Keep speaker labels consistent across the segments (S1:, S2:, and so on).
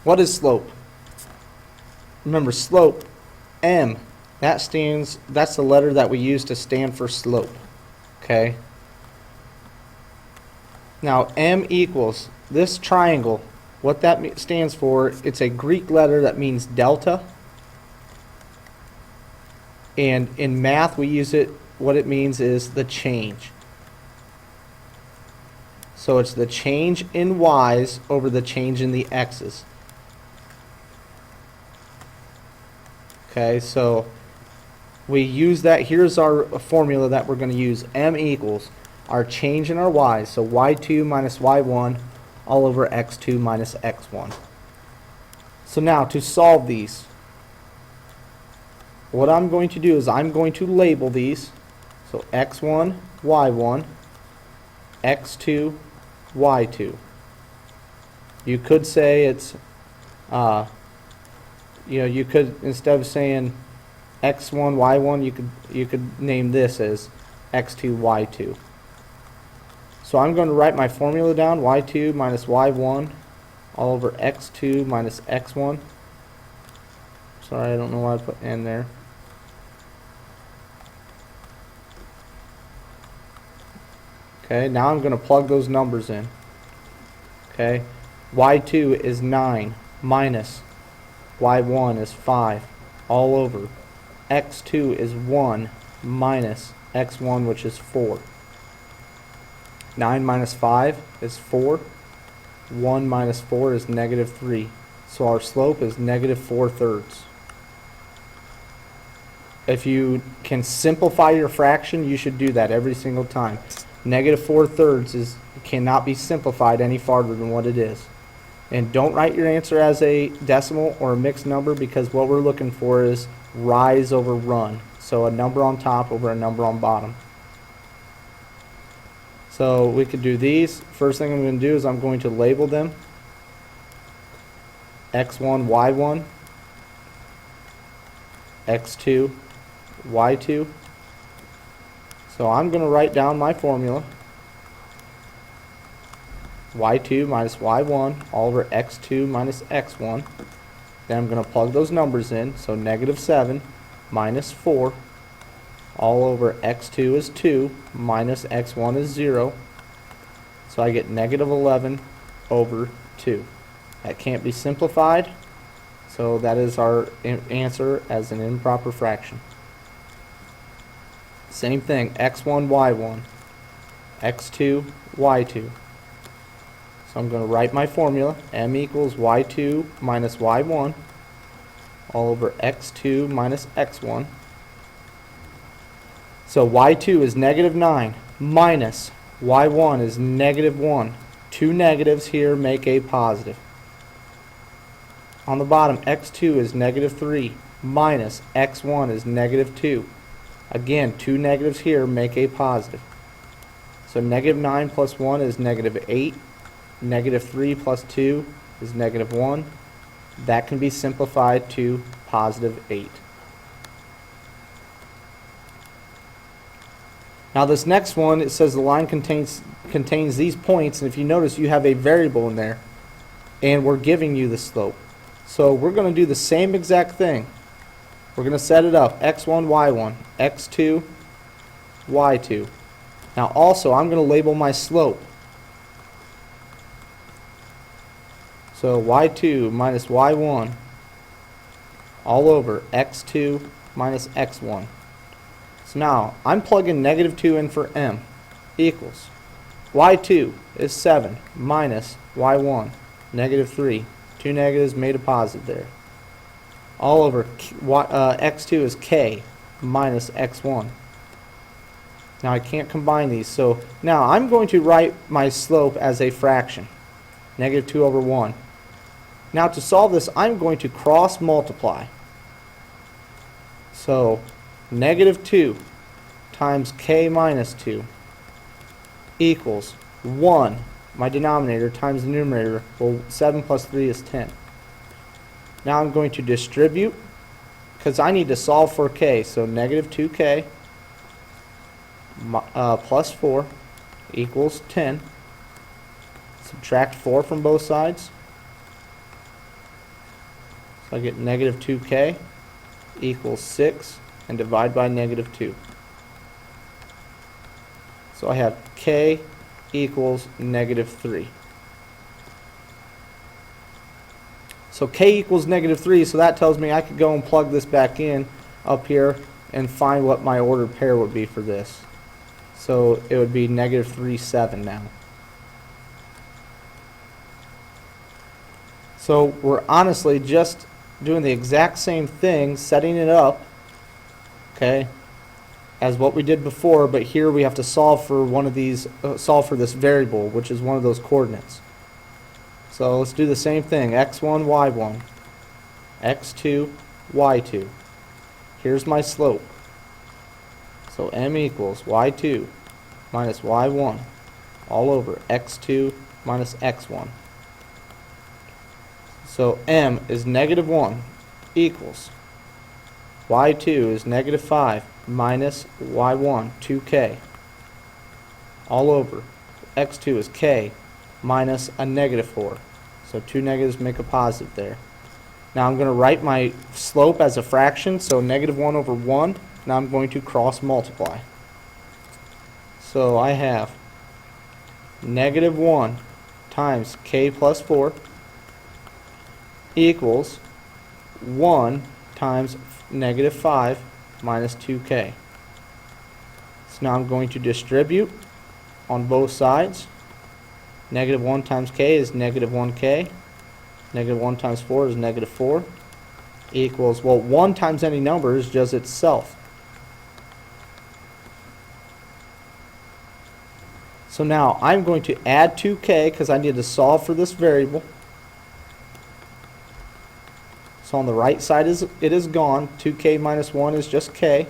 S1: What is slope? Remember, slope, M, that's the letter that we use to stand for slope. Okay? Now, M equals this triangle. What that stands for, it's a Greek letter that means delta. And in math, we use it, what it means is the change. So it's the change in y's over the change in the x's. Okay, so we use that. Here's our formula that we're going to use. M equals our change in our y's. So y2 minus y1 all over x2 minus x1. So now to solve these, what I'm going to do is I'm going to label these. So x1, y1, x2, y2. You could say it's, you could, instead of saying x1, y1, you could name this as x2, y2. So I'm going to write my formula down, y2 minus y1 all over x2 minus x1. Sorry, I don't know why I put n there. Okay, now I'm going to plug those numbers in. Okay, y2 is 9 minus y1 is 5 all over x2 is 1 minus x1, which is 4. 9 minus 5 is 4. 1 minus 4 is negative 3. So our slope is negative 4/3. If you can simplify your fraction, you should do that every single time. Negative 4/3 cannot be simplified any farther than what it is. And don't write your answer as a decimal or a mixed number, because what we're looking for is rise over run. So a number on top over a number on bottom. So we could do these. First thing I'm going to do is I'm going to label them. x1, y1, x2, y2. So I'm going to write down my formula. y2 minus y1 all over x2 minus x1. Then I'm going to plug those numbers in. So negative 7 minus 4 all over x2 is 2 minus x1 is 0. So I get negative 11 over 2. That can't be simplified. So that is our answer as an improper fraction. Same thing, x1, y1, x2, y2. So I'm going to write my formula. M equals y2 minus y1 all over x2 minus x1. So y2 is negative 9 minus y1 is negative 1. Two negatives here make a positive. On the bottom, x2 is negative 3 minus x1 is negative 2. Again, two negatives here make a positive. So negative 9 plus 1 is negative 8. Negative 3 plus 2 is negative 1. That can be simplified to positive 8. Now this next one, it says the line contains these points, and if you notice, you have a variable in there, and we're giving you the slope. So we're going to do the same exact thing. We're going to set it up, x1, y1, x2, y2. Now also, I'm going to label my slope. So y2 minus y1 all over x2 minus x1. So now, I'm plugging negative 2 in for m equals y2 is 7 minus y1, negative 3. Two negatives made a positive there. All over x2 is k minus x1. Now I can't combine these. So now I'm going to write my slope as a fraction. Negative 2 over 1. Now to solve this, I'm going to cross multiply. So negative 2 times k minus 2 equals 1, my denominator, times the numerator. Well, 7 plus 3 is 10. Now I'm going to distribute, because I need to solve for k. So negative 2k plus 4 equals 10. Subtract 4 from both sides. So I get negative 2k equals 6 and divide by negative 2. So I have k equals negative 3. So k equals negative 3, so that tells me I could go and plug this back in up here and find what my ordered pair would be for this. So it would be negative 3, 7 now. So we're honestly just doing the exact same thing, setting it up, okay, as what we did before, but here we have to solve for one of these, solve for this variable, which is one of those coordinates. So let's do the same thing, x1, y1, x2, y2. Here's my slope. So m equals y2 minus y1 all over x2 minus x1. So m is negative 1 equals y2 is negative 5 minus y1, 2k, all over x2 is k minus a negative 4. So two negatives make a positive there. Now I'm going to write my slope as a fraction, so negative 1 over 1. Now I'm going to cross multiply. So I have negative 1 times k plus 4 equals 1 times negative 5 minus 2k. So now I'm going to distribute on both sides. Negative 1 times k is negative 1k. Negative 1 times 4 is negative 4. Equals, well, 1 times any number is just itself. So now I'm going to add 2k because I need to solve for this variable. So on the right side it is gone. 2k minus 1 is just k.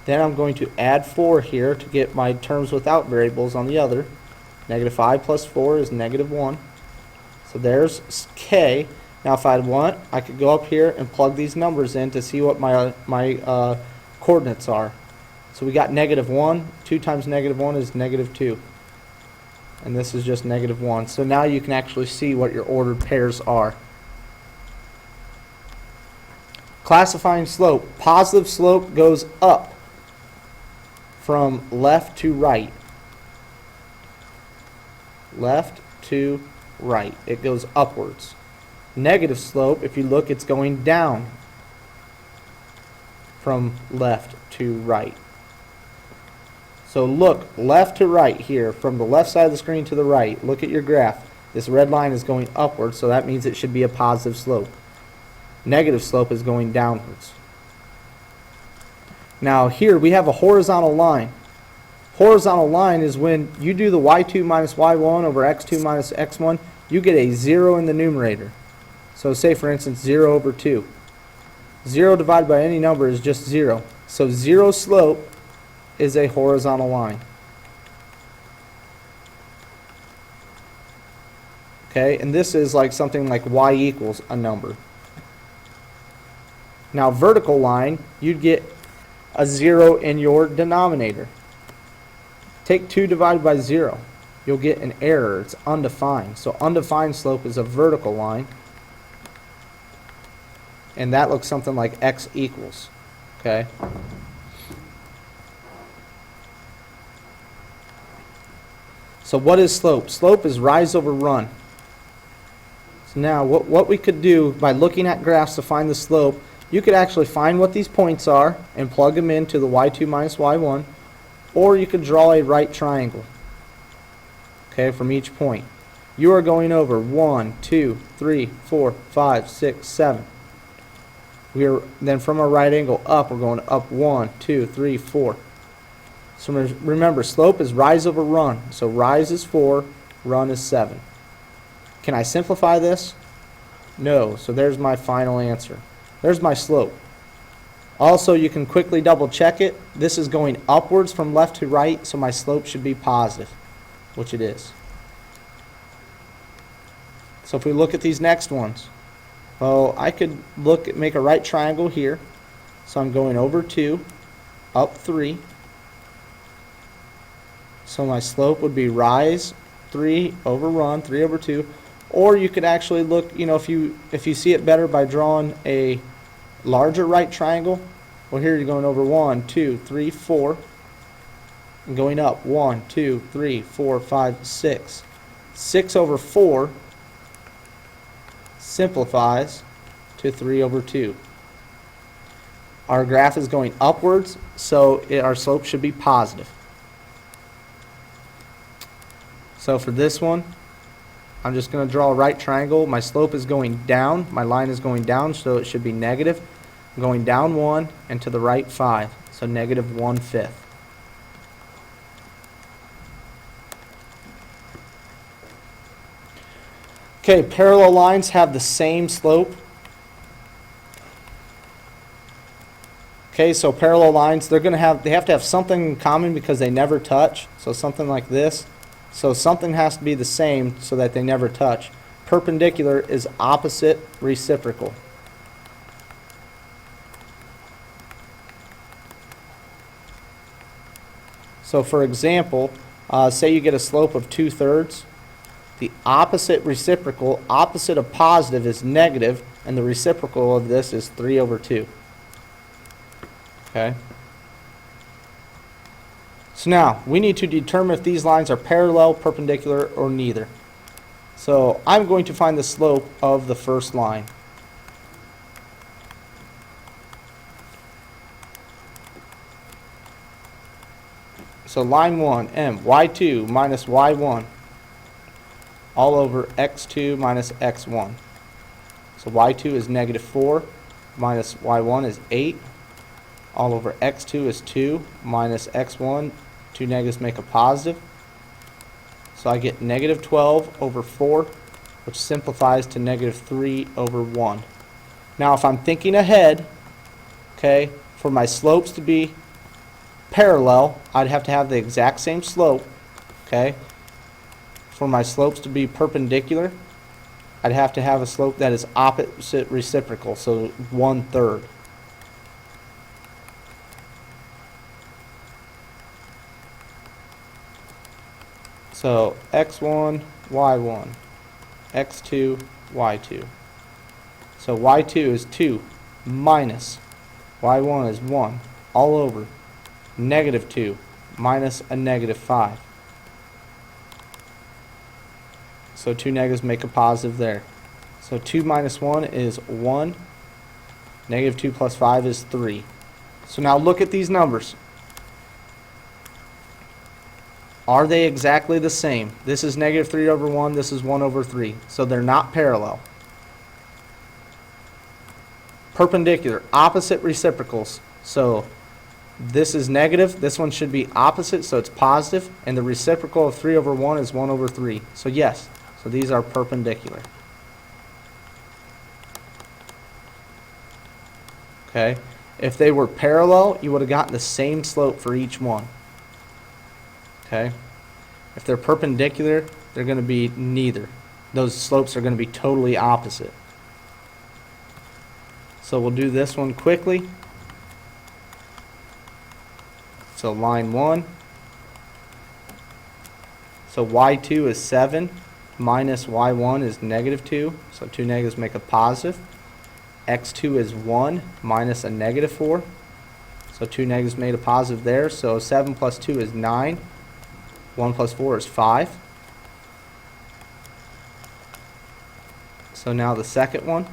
S1: Then I'm going to add 4 here to get my terms without variables on the other. Negative 5 plus 4 is negative 1. So there's k. Now if I want, I could go up here and plug these numbers in to see what my coordinates are. So we got negative 1. 2 times negative 1 is negative 2. And this is just negative 1. So now you can actually see what your ordered pairs are. Classifying slope. Positive slope goes up from left to right. Left to right. It goes upwards. Negative slope, if you look, it's going down from left to right. So look left to right here, from the left side of the screen to the right. Look at your graph. This red line is going upwards, so that means it should be a positive slope. Negative slope is going downwards. Now here we have a horizontal line. Horizontal line is when you do the y2 minus y1 over x2 minus x1, you get a 0 in the numerator. So say for instance 0 over 2. 0 divided by any number is just 0. So 0 slope is a horizontal line. Okay, and this is like something like y equals a number. Now vertical line, you'd get a 0 in your denominator. Take 2 divided by 0. You'll get an error. It's undefined. So undefined slope is a vertical line. And that looks something like x equals. Okay? So what is slope? Slope is rise over run. So now what we could do by looking at graphs to find the slope, you could actually find what these points are and plug them into the y2 minus y1, or you could draw a right triangle, okay, from each point. You are going over 1, 2, 3, 4, 5, 6, 7. Then from our right angle up, we're going up 1, 2, 3, 4. So remember, slope is rise over run. So rise is 4, run is 7. Can I simplify this? No. So there's my final answer. There's my slope. Also, you can quickly double check it. This is going upwards from left to right, so my slope should be positive, which it is. So if we look at these next ones, well, I could make a right triangle here. So I'm going over 2, up 3. So my slope would be rise 3 over run, 3 over 2, Or you could actually look, if you see it better by drawing a larger right triangle. Well, here you're going over 1, 2, 3, 4, and going up 1, 2, 3, 4, 5, 6. 6 over 4 simplifies to 3 over 2. Our graph is going upwards, so our slope should be positive. So for this one, I'm just going to draw a right triangle. My slope is going down. My line is going down, so it should be negative. I'm going down 1 and to the right 5, so negative 1/5. Okay, parallel lines have the same slope. Okay, so parallel lines, they have to have something in common because they never touch. So something like this. So something has to be the same so that they never touch. Perpendicular is opposite reciprocal. So for example, say you get a slope of 2/3. The opposite reciprocal, opposite of positive, is negative, and the reciprocal of this is 3 over 2. Okay? So now, we need to determine if these lines are parallel, perpendicular, or neither. So I'm going to find the slope of the first line. So line 1, m, y2 minus y1, all over x2 minus x1. So y2 is negative 4, minus y1 is 8, all over x2 is 2, minus x1, 2 negatives make a positive. So I get negative 12 over 4, which simplifies to negative 3 over 1. Now if I'm thinking ahead, okay, for my slopes to be parallel, I'd have to have the exact same slope, okay? For my slopes to be perpendicular, I'd have to have a slope that is opposite reciprocal, so 1/3. So x1, y1, x2, y2. So y2 is 2 minus y1 is 1 all over negative 2 minus a negative 5. So 2 negatives make a positive there. So 2 minus 1 is 1. Negative 2 plus 5 is 3. So now look at these numbers. Are they exactly the same? This is negative 3 over 1. This is 1 over 3. So they're not parallel. Perpendicular, opposite reciprocals. So this is negative. This one should be opposite, so it's positive. And the reciprocal of 3 over 1 is 1 over 3. So yes. So these are perpendicular. Okay. If they were parallel, you would have gotten the same slope for each one. Okay. If they're perpendicular, they're going to be neither. Those slopes are going to be totally opposite. So we'll do this one quickly. So line 1. So y2 is 7. Minus y1 is negative 2, so 2 negatives make a positive. x2 is 1 minus a negative 4, so 2 negatives made a positive there. So 7 plus 2 is 9. 1 plus 4 is 5. So now the second one.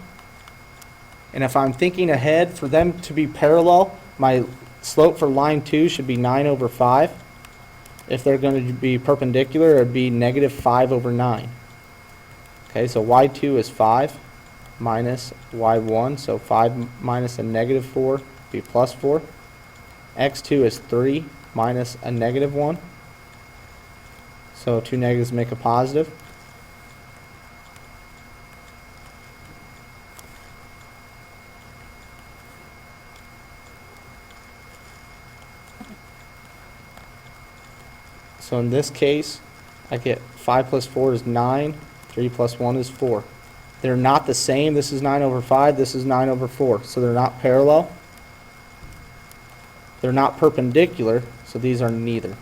S1: And if I'm thinking ahead, for them to be parallel, my slope for line 2 should be 9 over 5. If they're going to be perpendicular, it would be negative 5 over 9. Okay, so y2 is 5 minus y1, so 5 minus a negative 4 would be plus 4. x2 is 3 minus a negative 1. So 2 negatives make a positive. So in this case, I get 5 plus 4 is 9, 3 plus 1 is 4. They're not the same. This is 9 over 5, this is 9 over 4. So they're not parallel. They're not perpendicular, so these are neither.